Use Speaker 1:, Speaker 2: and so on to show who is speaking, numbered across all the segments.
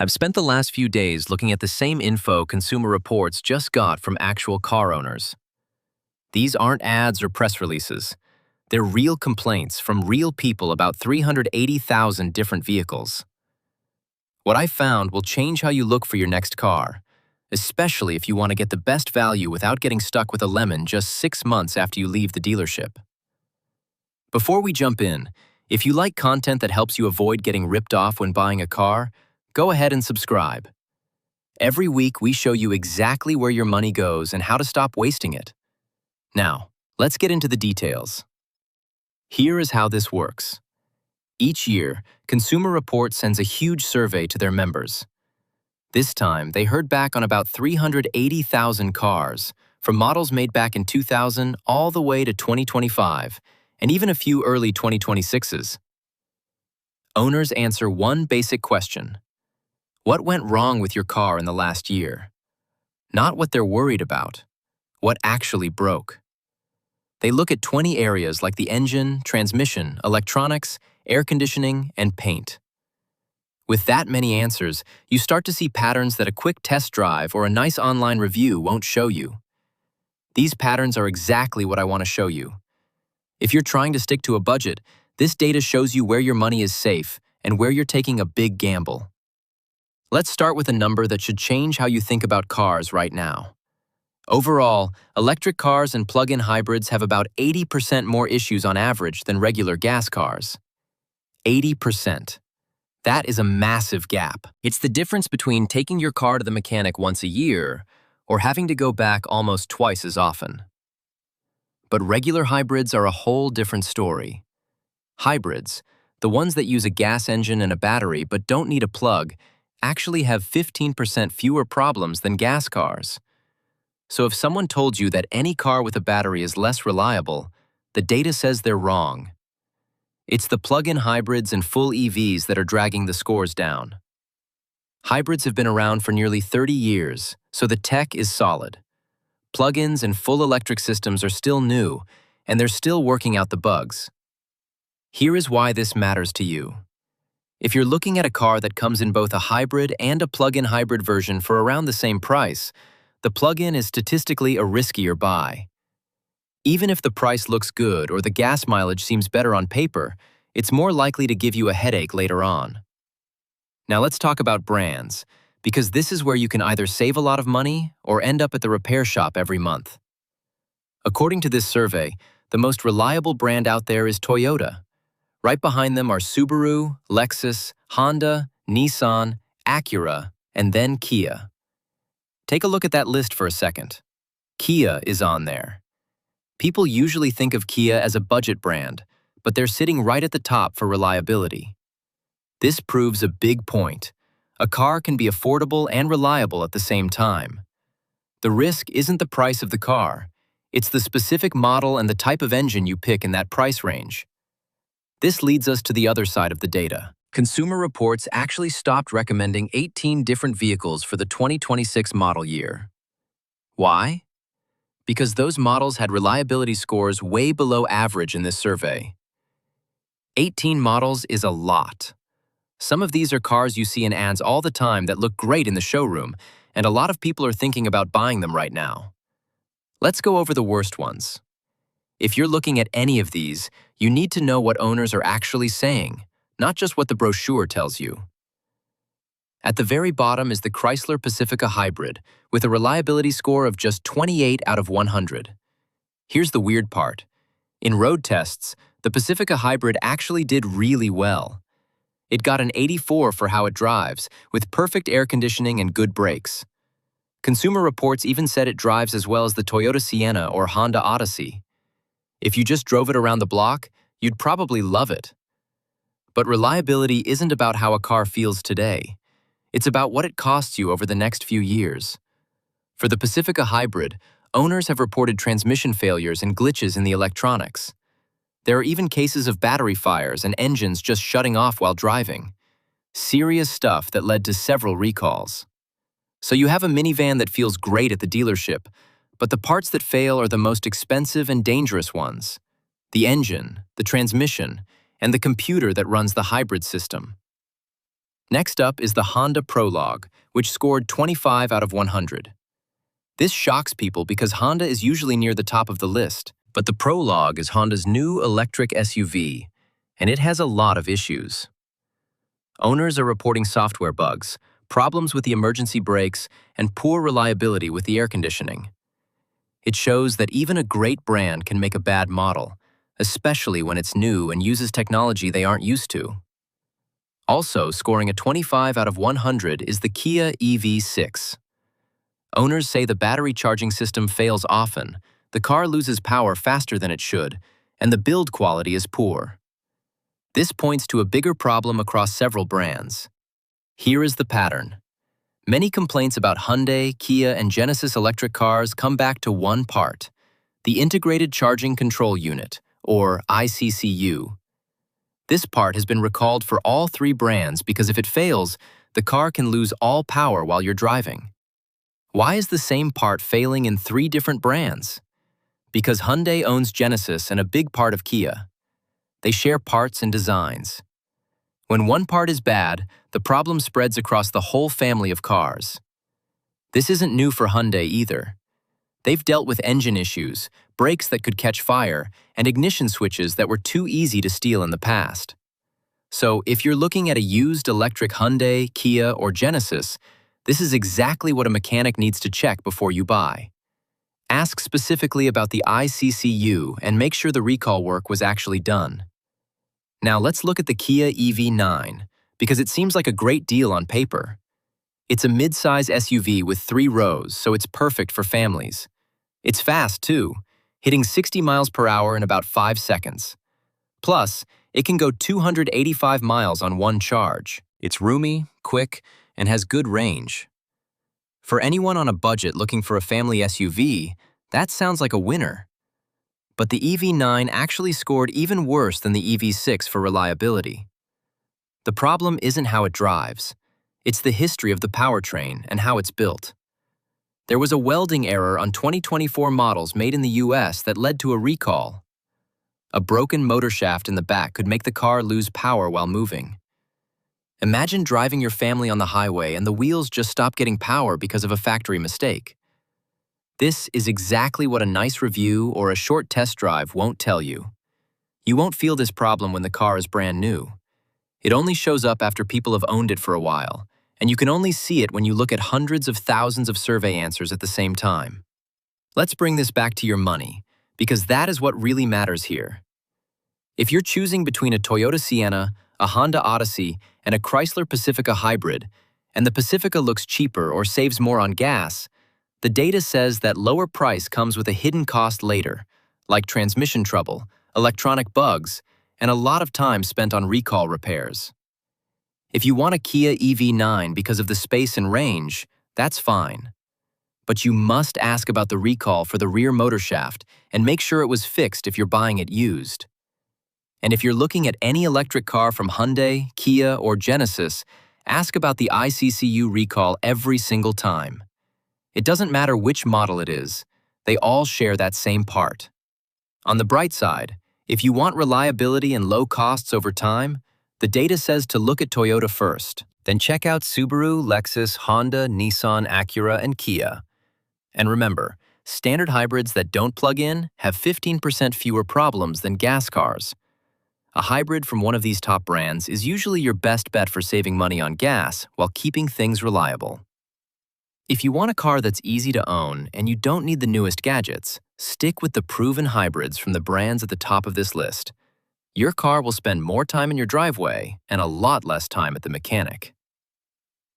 Speaker 1: I've spent the last few days looking at the same info Consumer Reports just got from actual car owners. These aren't ads or press releases. They're real complaints from real people about 380,000 different vehicles. What I found will change how you look for your next car, especially if you want to get the best value without getting stuck with a lemon just 6 months after you leave the dealership. Before we jump in, if you like content that helps you avoid getting ripped off when buying a car, go ahead and subscribe. Every week, we show you exactly where your money goes and how to stop wasting it. Now, let's get into the details. Here is how this works. Each year, Consumer Reports sends a huge survey to their members. This time, they heard back on about 380,000 cars, from models made back in 2000 all the way to 2025, and even a few early 2026s. Owners answer one basic question. What went wrong with your car in the last year? Not what they're worried about. What actually broke? They look at 20 areas like the engine, transmission, electronics, air conditioning, and paint. With that many answers, you start to see patterns that a quick test drive or a nice online review won't show you. These patterns are exactly what I want to show you. If you're trying to stick to a budget, this data shows you where your money is safe and where you're taking a big gamble. Let's start with a number that should change how you think about cars right now. Overall, electric cars and plug-in hybrids have about 80% more issues on average than regular gas cars. 80%. That is a massive gap. It's the difference between taking your car to the mechanic once a year or having to go back almost twice as often. But regular hybrids are a whole different story. Hybrids, the ones that use a gas engine and a battery but don't need a plug, actually have 15% fewer problems than gas cars. So if someone told you that any car with a battery is less reliable, the data says they're wrong. It's the plug-in hybrids and full EVs that are dragging the scores down. Hybrids have been around for nearly 30 years, so the tech is solid. Plug-ins and full electric systems are still new, and they're still working out the bugs. Here is why this matters to you. If you're looking at a car that comes in both a hybrid and a plug-in hybrid version for around the same price, the plug-in is statistically a riskier buy. Even if the price looks good or the gas mileage seems better on paper, it's more likely to give you a headache later on. Now let's talk about brands, because this is where you can either save a lot of money or end up at the repair shop every month. According to this survey, the most reliable brand out there is Toyota. Right behind them are Subaru, Lexus, Honda, Nissan, Acura, and then Kia. Take a look at that list for a second. Kia is on there. People usually think of Kia as a budget brand, but they're sitting right at the top for reliability. This proves a big point. A car can be affordable and reliable at the same time. The risk isn't the price of the car. It's the specific model and the type of engine you pick in that price range. This leads us to the other side of the data. Consumer Reports actually stopped recommending 18 different vehicles for the 2026 model year. Why? Because those models had reliability scores way below average in this survey. 18 models is a lot. Some of these are cars you see in ads all the time that look great in the showroom, and a lot of people are thinking about buying them right now. Let's go over the worst ones. If you're looking at any of these, you need to know what owners are actually saying, not just what the brochure tells you. At the very bottom is the Chrysler Pacifica Hybrid, with a reliability score of just 28 out of 100. Here's the weird part. In road tests, the Pacifica Hybrid actually did really well. It got an 84 for how it drives, with perfect air conditioning and good brakes. Consumer Reports even said it drives as well as the Toyota Sienna or Honda Odyssey. If you just drove it around the block, you'd probably love it. But reliability isn't about how a car feels today. It's about what it costs you over the next few years. For the Pacifica Hybrid, owners have reported transmission failures and glitches in the electronics. There are even cases of battery fires and engines just shutting off while driving. Serious stuff that led to several recalls. So you have a minivan that feels great at the dealership, but the parts that fail are the most expensive and dangerous ones. The engine, the transmission, and the computer that runs the hybrid system. Next up is the Honda Prologue, which scored 25 out of 100. This shocks people because Honda is usually near the top of the list, but the Prologue is Honda's new electric SUV, and it has a lot of issues. Owners are reporting software bugs, problems with the emergency brakes, and poor reliability with the air conditioning. It shows that even a great brand can make a bad model, especially when it's new and uses technology they aren't used to. Also, scoring a 25 out of 100 is the Kia EV6. Owners say the battery charging system fails often, the car loses power faster than it should, and the build quality is poor. This points to a bigger problem across several brands. Here is the pattern. Many complaints about Hyundai, Kia, and Genesis electric cars come back to one part: the Integrated Charging Control Unit, or ICCU. This part has been recalled for all three brands because if it fails, the car can lose all power while you're driving. Why is the same part failing in three different brands? Because Hyundai owns Genesis and a big part of Kia. They share parts and designs. When one part is bad, the problem spreads across the whole family of cars. This isn't new for Hyundai either. They've dealt with engine issues, brakes that could catch fire, and ignition switches that were too easy to steal in the past. So if you're looking at a used electric Hyundai, Kia, or Genesis, this is exactly what a mechanic needs to check before you buy. Ask specifically about the ICCU and make sure the recall work was actually done. Now let's look at the Kia EV9, because it seems like a great deal on paper. It's a mid-size SUV with 3 rows, so it's perfect for families. It's fast too, hitting 60 miles per hour in about 5 seconds. Plus, it can go 285 miles on one charge. It's roomy, quick, and has good range. For anyone on a budget looking for a family SUV, that sounds like a winner. But the EV9 actually scored even worse than the EV6 for reliability. The problem isn't how it drives. It's the history of the powertrain and how it's built. There was a welding error on 2024 models made in the US that led to a recall. A broken motor shaft in the back could make the car lose power while moving. Imagine driving your family on the highway and the wheels just stop getting power because of a factory mistake. This is exactly what a nice review or a short test drive won't tell you. You won't feel this problem when the car is brand new. It only shows up after people have owned it for a while, and you can only see it when you look at hundreds of thousands of survey answers at the same time. Let's bring this back to your money, because that is what really matters here. If you're choosing between a Toyota Sienna, a Honda Odyssey, and a Chrysler Pacifica hybrid, and the Pacifica looks cheaper or saves more on gas, the data says that lower price comes with a hidden cost later, like transmission trouble, electronic bugs, and a lot of time spent on recall repairs. If you want a Kia EV9 because of the space and range, that's fine. But you must ask about the recall for the rear motor shaft and make sure it was fixed if you're buying it used. And if you're looking at any electric car from Hyundai, Kia, or Genesis, ask about the ICCU recall every single time. It doesn't matter which model it is, they all share that same part. On the bright side, if you want reliability and low costs over time, the data says to look at Toyota first, then check out Subaru, Lexus, Honda, Nissan, Acura, and Kia. And remember, standard hybrids that don't plug in have 15% fewer problems than gas cars. A hybrid from one of these top brands is usually your best bet for saving money on gas while keeping things reliable. If you want a car that's easy to own and you don't need the newest gadgets, stick with the proven hybrids from the brands at the top of this list. Your car will spend more time in your driveway and a lot less time at the mechanic.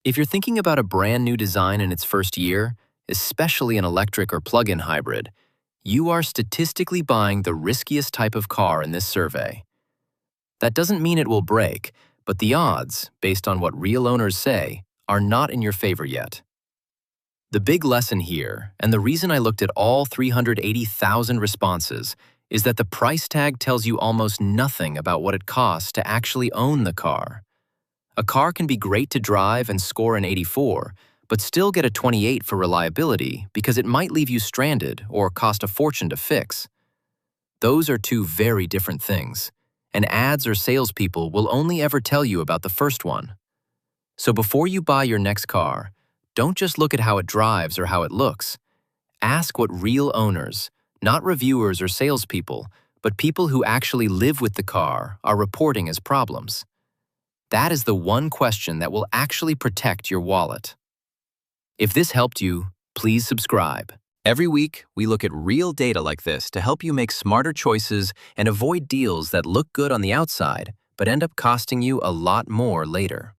Speaker 1: If you're thinking about a brand new design in its first year, especially an electric or plug-in hybrid, you are statistically buying the riskiest type of car in this survey. That doesn't mean it will break, but the odds, based on what real owners say, are not in your favor yet. The big lesson here, and the reason I looked at all 380,000 responses, is that the price tag tells you almost nothing about what it costs to actually own the car. A car can be great to drive and score an 84, but still get a 28 for reliability because it might leave you stranded or cost a fortune to fix. Those are two very different things, and ads or salespeople will only ever tell you about the first one. So before you buy your next car, don't just look at how it drives or how it looks. Ask what real owners, not reviewers or salespeople, but people who actually live with the car, are reporting as problems. That is the one question that will actually protect your wallet. If this helped you, please subscribe. Every week, we look at real data like this to help you make smarter choices and avoid deals that look good on the outside but end up costing you a lot more later.